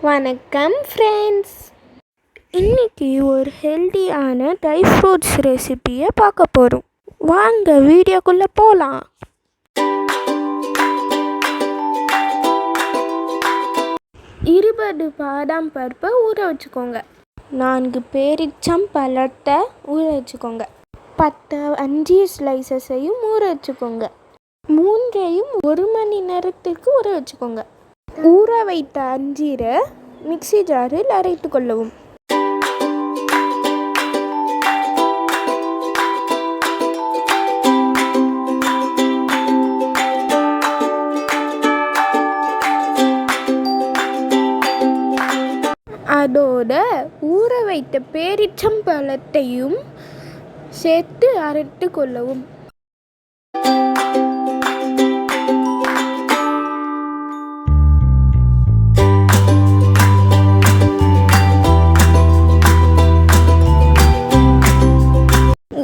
வணக்கம் ஃப்ரெண்ட்ஸ். இன்றைக்கி ஒரு ஹெல்த்தியான ட்ரை ஃப்ரூட்ஸ் ரெசிபியை பார்க்க போகிறோம். வாங்க வீடியோக்குள்ளே போகலாம். இருபது பாதாம் பருப்பை ஊற வச்சுக்கோங்க. 4 பேரிச்சம்பழத்தை ஊற வச்சுக்கோங்க. 10 அஞ்சி ஸ்லைசஸையும் ஊற வச்சுக்கோங்க. 3ஐயும் 1 மணி நேரத்துக்கு ஊற வச்சுக்கோங்க. ஊற வைத்த அஞ்சீரை மிக்ஸி ஜாரில் அரைத்து கொள்ளவும். அதோட ஊற வைத்த பேரிச்சம்பழத்தையும் சேர்த்து அரைத்து கொள்ளவும்.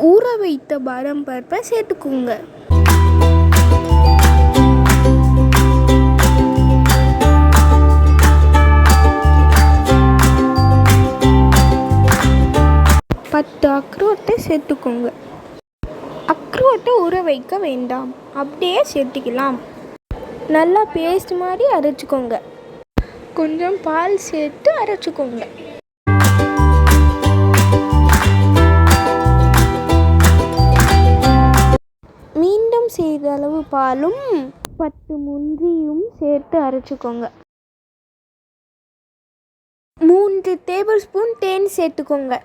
ஊற வைத்த பாதாம் பருப்பை சேர்த்துக்கோங்க. அக்ரோட்டை சேர்த்துக்கோங்க. அக்ரோட்டை ஊற வைக்க வேண்டாம், அப்படியே சேர்த்துக்கலாம். நல்லா பேஸ்ட் மாதிரி அரைச்சிக்கோங்க. கொஞ்சம் பால் சேர்த்து அரைச்சிக்கோங்க. மீண்டும் சிறிதளவு பாலும் 10 முந்திரியும் சேர்த்து அரைச்சிக்கோங்க. 3 டேபிள் ஸ்பூன் தேன் சேர்த்துக்கோங்க.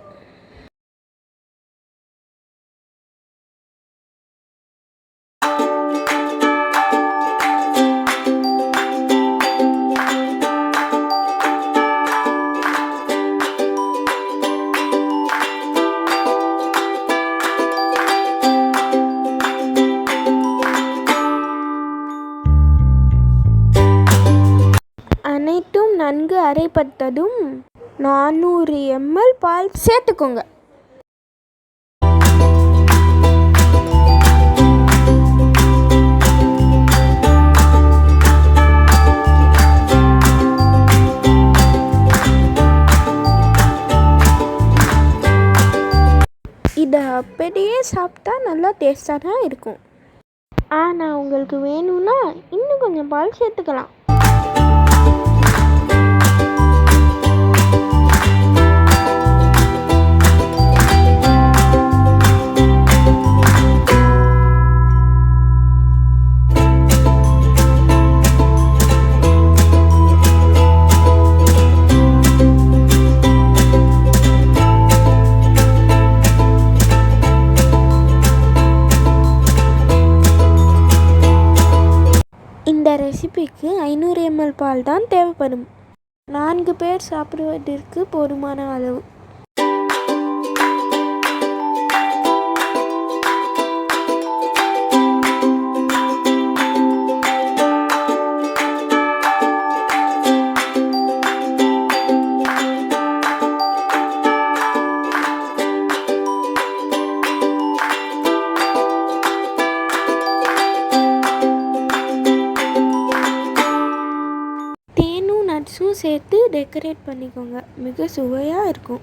அனைத்தும் நன்கு அரைப்பட்டதும் 400 ml பால் சேர்த்துக்கோங்க. இதை அப்படியே சாப்பிட்டா நல்லா டேஸ்டாக தான் இருக்கும். ஆனால் உங்களுக்கு வேணும்னா இன்னும் கொஞ்சம் பால் சேர்த்துக்கலாம். இந்த ரெசிபிக்கு 500 ml பால் தான் தேவைப்படும். 4 பேர் சாப்பிடுவதற்கு போதுமான அளவு. நட்ஸும் சேர்த்து டெக்கரேட் பண்ணிக்கோங்க. மிக சுவையாக இருக்கும்.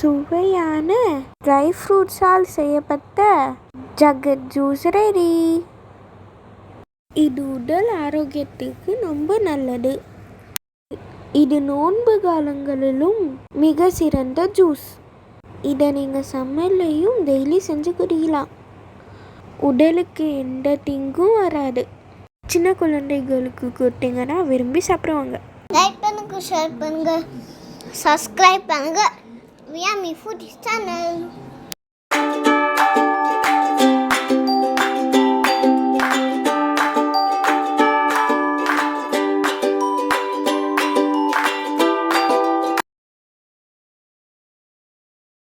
சுவையான ட்ரை ஃப்ரூட்ஸால் செய்யப்பட்ட ஜகத் ஜூஸ் ரெடி. இது உடல் ஆரோக்கியத்துக்கு ரொம்ப நல்லது. இது நோன்பு காலங்களிலும் மிக சிறந்த ஜூஸ். இதை நீங்கள் சமையல்லையும் டெய்லி செஞ்சு குடிக்கலாம். உடலுக்கு எந்த தீங்கும் வராது. சின்ன குழந்தைகளுக்கு கொடுத்தீங்கன்னா விரும்பி சாப்பிடுவாங்க. லைக் பண்ணுங்க, ஷேர் பண்ணுங்க, சப்ஸ்கிரைப் பண்ணுங்க. We are me food channel.